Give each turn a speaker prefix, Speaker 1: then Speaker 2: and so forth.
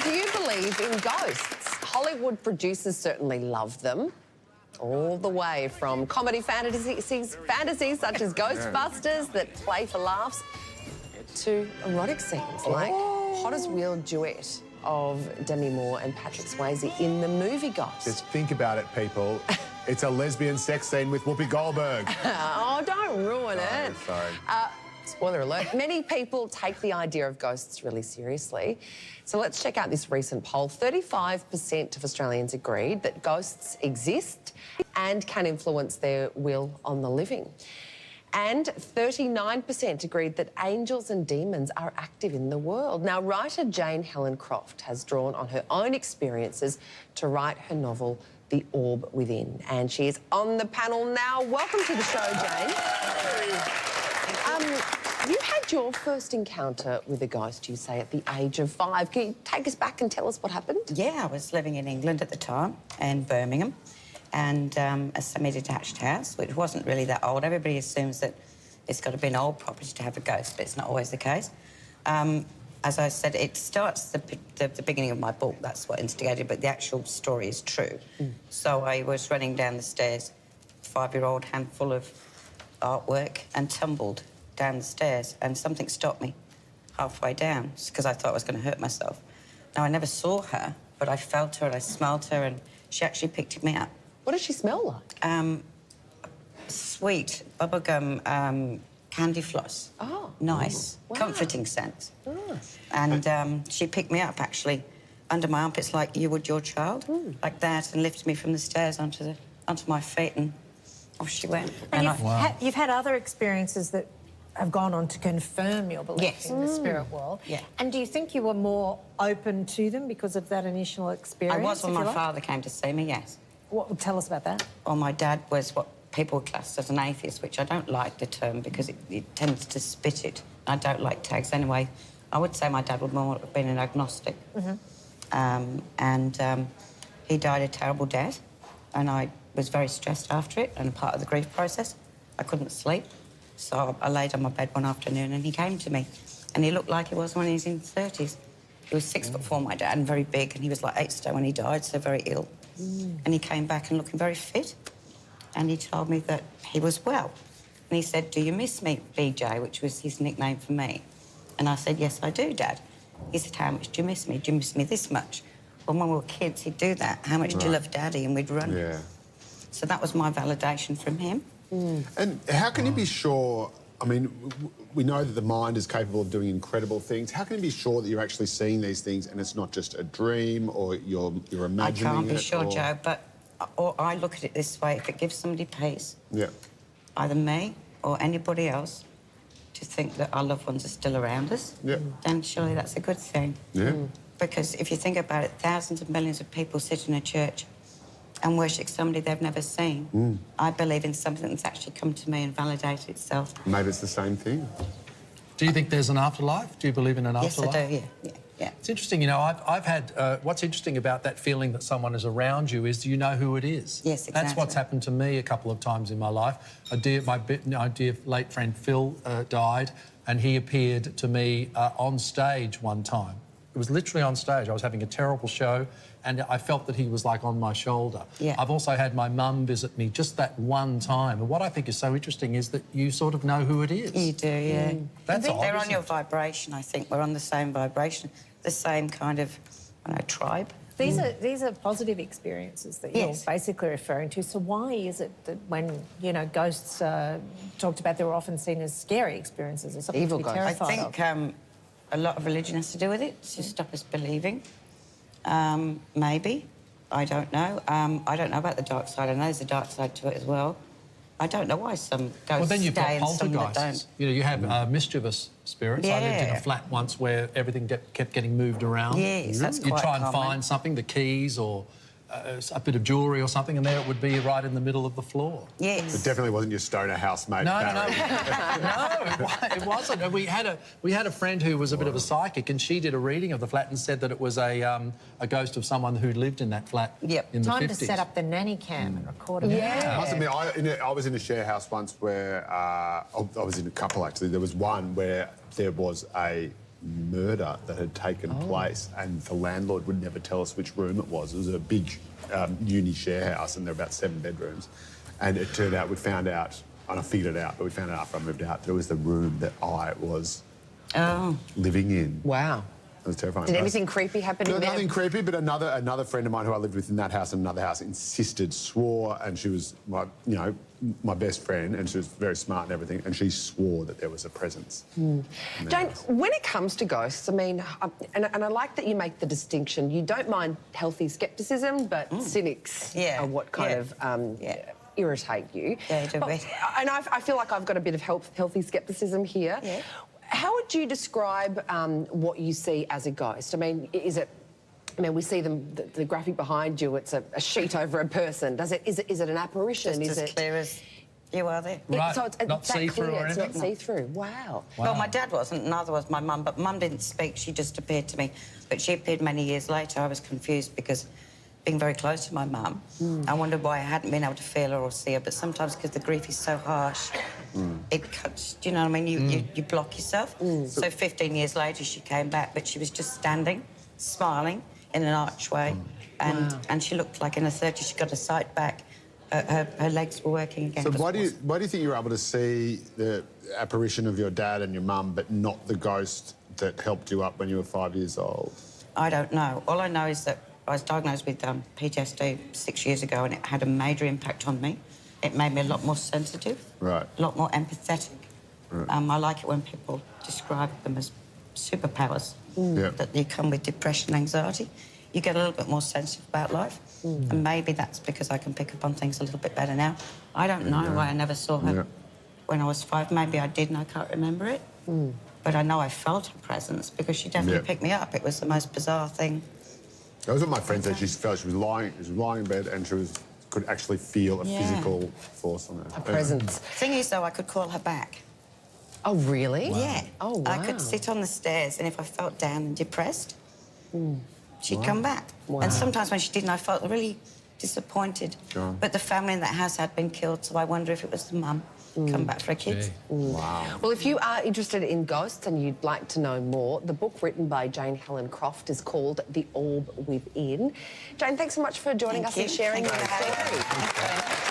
Speaker 1: do you believe in ghosts? Hollywood producers certainly love them. All the way from comedy fantasies such as Ghostbusters that play for laughs to erotic scenes like Hot as Wheel duet of Demi Moore and Patrick Swayze in the movie Ghost.
Speaker 2: Just think about it, people. It's a lesbian sex scene with Whoopi Goldberg.
Speaker 1: Oh, don't ruin it.
Speaker 2: Sorry.
Speaker 1: Spoiler alert. Many people take the idea of ghosts really seriously. So let's check out this recent poll. 35% of Australians agreed that ghosts exist and can influence their will on the living. And 39% agreed that angels and demons are active in the world. Now, writer Helen Croft has drawn on her own experiences to write her novel, The Orb Within. And she is on the panel now. Welcome to the show, Jane. You had your first encounter with a ghost, you say, at the age of 5. Can you take us back and tell us what happened?
Speaker 3: Yeah, I was living in England at the time, in Birmingham, and a semi-detached house, which wasn't really that old. Everybody assumes that it's got to be an old property to have a ghost, but it's not always the case. As I said, it starts the beginning of my book. That's what instigated, but the actual story is true. So I was running down the stairs, 5-year-old, handful of artwork, and tumbled down the stairs, and something stopped me halfway down because I thought I was going to hurt myself. Now, I never saw her, but I felt her and I smelled her, and she actually picked me up.
Speaker 1: What did she smell like?
Speaker 3: Sweet, bubblegum, candy floss.
Speaker 1: Oh.
Speaker 3: Nice.
Speaker 1: Wow.
Speaker 3: Comforting scent.
Speaker 1: Oh.
Speaker 3: And she picked me up, actually, under my armpits like you would your child, like that, and lifted me from the stairs onto my feet, and off she went.
Speaker 4: And you've had other experiences that have gone on to confirm your belief in the spirit world.
Speaker 3: Yeah.
Speaker 4: And do you think you were more open to them because of that initial experience?
Speaker 3: I was when my father came to see me, yes.
Speaker 4: Tell us about that.
Speaker 3: Well, my dad was what people class as an atheist, which I don't like the term because it tends to spit it. I don't like tags anyway. I would say my dad would more have been an agnostic. He died a terrible death, and I was very stressed after it, and part of the grief process. I couldn't sleep. So I laid on my bed one afternoon and he came to me, and he looked like he was when he was in his 30s. He was 6'4", my dad, and very big, and he was like 8 stone when he died, so very ill. And he came back and looking very fit, and he told me that he was well. And he said, "Do you miss me, BJ?" which was his nickname for me. And I said, "Yes, I do, Dad." He said, "How much do you miss me? Do you miss me this much?" Well, when we were kids, he'd do that. "How much do you love Daddy?" And we'd run.
Speaker 2: Yeah.
Speaker 3: So that was my validation from him.
Speaker 2: And how can you be sure... I mean, we know that the mind is capable of doing incredible things. How can you be sure that you're actually seeing these things and it's not just a dream or you're imagining it?
Speaker 3: I can't be sure, Joe, but I look at it this way. If it gives somebody peace, either me or anybody else, to think that our loved ones are still around us, then surely that's a good thing. Because if you think about it, thousands of millions of people sit in a church and worship somebody they've never seen. I believe in something that's actually come to me and validated itself.
Speaker 2: Maybe it's the same thing.
Speaker 5: Do you think there's an afterlife? Do you believe in an afterlife?
Speaker 3: Yes, I do, yeah.
Speaker 5: It's interesting, you know, I've had... what's interesting about that feeling that someone is around you is, do you know who it is?
Speaker 3: Yes, exactly.
Speaker 5: That's what's happened to me a couple of times in my life. My dear late friend Phil died, and he appeared to me on stage one time. It was literally on stage. I was having a terrible show, and I felt that he was, like, on my shoulder. I've also had my mum visit me just that one time. And what I think is so interesting is that you sort of know who it is.
Speaker 3: You do, yeah.
Speaker 5: That's
Speaker 3: I think
Speaker 5: odd,
Speaker 3: they're on
Speaker 5: isn't
Speaker 3: your
Speaker 5: it?
Speaker 3: vibration, I think. We're on the same vibration, the same kind of, I don't know, tribe.
Speaker 4: These are positive experiences that you're basically referring to. So why is it that when, you know, ghosts talked about, they were often seen as scary experiences or something
Speaker 1: Evil
Speaker 4: to be
Speaker 1: ghosts.
Speaker 4: terrified
Speaker 3: I
Speaker 4: of?
Speaker 3: think a lot of religion has to do with it, to stop us believing. Maybe. I don't know. I don't know about the dark side. I know there's a dark side to it as well. I don't know why some ghosts
Speaker 5: Well, then you've got
Speaker 3: stay and some that
Speaker 5: poltergeists.
Speaker 3: don't.
Speaker 5: You know, you have mischievous spirits. I lived in a flat once where everything kept getting moved around.
Speaker 3: Yes, that's
Speaker 5: You
Speaker 3: quite
Speaker 5: try and
Speaker 3: common.
Speaker 5: find something, the keys or a bit of jewellery or something, and there it would be right in the middle of the floor.
Speaker 3: Yes.
Speaker 2: It definitely wasn't your stoner housemate,
Speaker 5: No,
Speaker 2: Barry.
Speaker 5: no, it wasn't. And we had a friend who was a bit of a psychic, and she did a reading of the flat and said that it was a ghost of someone who lived in that flat in the 50s.
Speaker 4: Time to set up the nanny cam and record it.
Speaker 2: I must admit, I was in a share house once where... I was in a couple, actually. There was one where there was a murder that had taken place, and the landlord would never tell us which room it was. It was a big uni share house, and there were about 7 bedrooms. And it turned out, we found out, and I figured it out, but we found out after I moved out, that it was the room that I was living in.
Speaker 1: Wow.
Speaker 2: It was terrifying.
Speaker 1: Did anything creepy happen in there?
Speaker 2: Nothing creepy, but another friend of mine who I lived with in that house and another house insisted, swore, and she was my best friend, and she was very smart and everything, and she swore that there was a presence.
Speaker 1: Jane, when it comes to ghosts, I mean, and I like that you make the distinction. You don't mind healthy scepticism, but cynics are what kind of irritate you.
Speaker 3: Yeah, you do.
Speaker 1: And I feel like I've got a bit of healthy scepticism here. Yeah. How would you describe what you see as a ghost? I mean, is it... I mean, we see the graphic behind you. It's a sheet over a person. Is it an apparition?
Speaker 3: Just as clear as you are there.
Speaker 5: Right.
Speaker 1: So it's
Speaker 5: not see-through or anything?
Speaker 1: It's not see-through. Wow.
Speaker 3: Well, my dad wasn't, neither was my mum, but Mum didn't speak. She just appeared to me. But she appeared many years later. I was confused because being very close to my mum, I wondered why I hadn't been able to feel her or see her. But sometimes because the grief is so harsh, it cuts, do you know what I mean? You block yourself. So 15 years later, she came back, but she was just standing, smiling in an archway, and she looked like in her 30s. She got her sight back. Her legs were working again.
Speaker 2: So why do you think you were able to see the apparition of your dad and your mum, but not the ghost that helped you up when you were 5 years old?
Speaker 3: I don't know. All I know is that I was diagnosed with PTSD 6 years ago, and it had a major impact on me. It made me a lot more sensitive, a lot more empathetic. I like it when people describe them as superpowers, that you come with depression, anxiety. You get a little bit more sensitive about life, and maybe that's because I can pick up on things a little bit better now. I don't know why I never saw her when I was 5. Maybe I did and I can't remember it. But I know I felt her presence because she definitely picked me up. It was the most bizarre thing.
Speaker 2: That was what my friend said. She felt she was lying in bed and could actually feel a physical force on her.
Speaker 1: A presence.
Speaker 3: Thing is, though, I could call her back.
Speaker 1: Oh, really?
Speaker 3: Wow. Yeah.
Speaker 1: Oh, wow.
Speaker 3: I could sit on the stairs, and if I felt down and depressed, she'd come back. Wow. And sometimes when she didn't, I felt really disappointed. But the family in that house had been killed, so I wonder if it was the mum come back for her kids.
Speaker 2: Wow.
Speaker 1: Well, if you are interested in ghosts and you'd like to know more, the book written by Helen Croft is called The Orb Within. Jane, thanks so much for joining us and sharing your story.